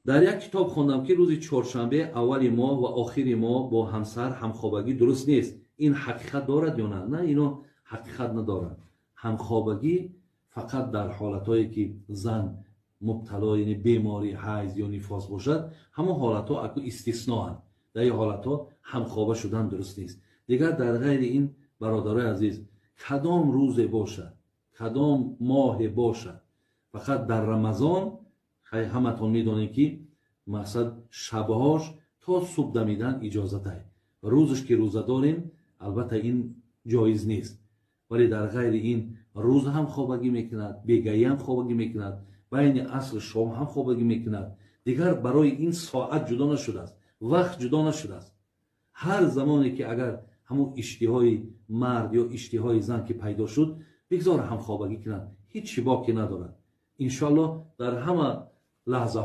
در یک کتاب خوندم که روز چهارشنبه اولی ماه و آخری ماه با همسر همخوابگی درست نیست. این حقیقت دارد یا نه؟ نه، اینا حقیقت ندارد. همخوابگی فقط در حالتهایی که زن مبتلا یعنی بیماری حیض یا نفاس باشد، همون حالتها اکو استثناء هست. در این حالتها همخوابه شدن درست نیست. دیگر در غیر این برادرای عزیز، کدام روز باشد، کدام ماه باشد، فقط در رمضان همتون میدونید که مقصد شبهاش تا صبح دمیدن اجازه ده. روزش که روزه داریم البته این جایز نیست، ولی در غیر این روز هم خوابگی میکند، بیگایی هم خوابگی میکند، بین عصر شام هم خوابگی میکند. دیگر برای این ساعت جدا نشده است، وقت جدا نشده است. هر زمانی که اگر همون اشتهای مرد یا اشتهای زن که پیدا شد بگذار هم خوابگی کنند، هیچ باکی ندارد. انشالله در همه لحظه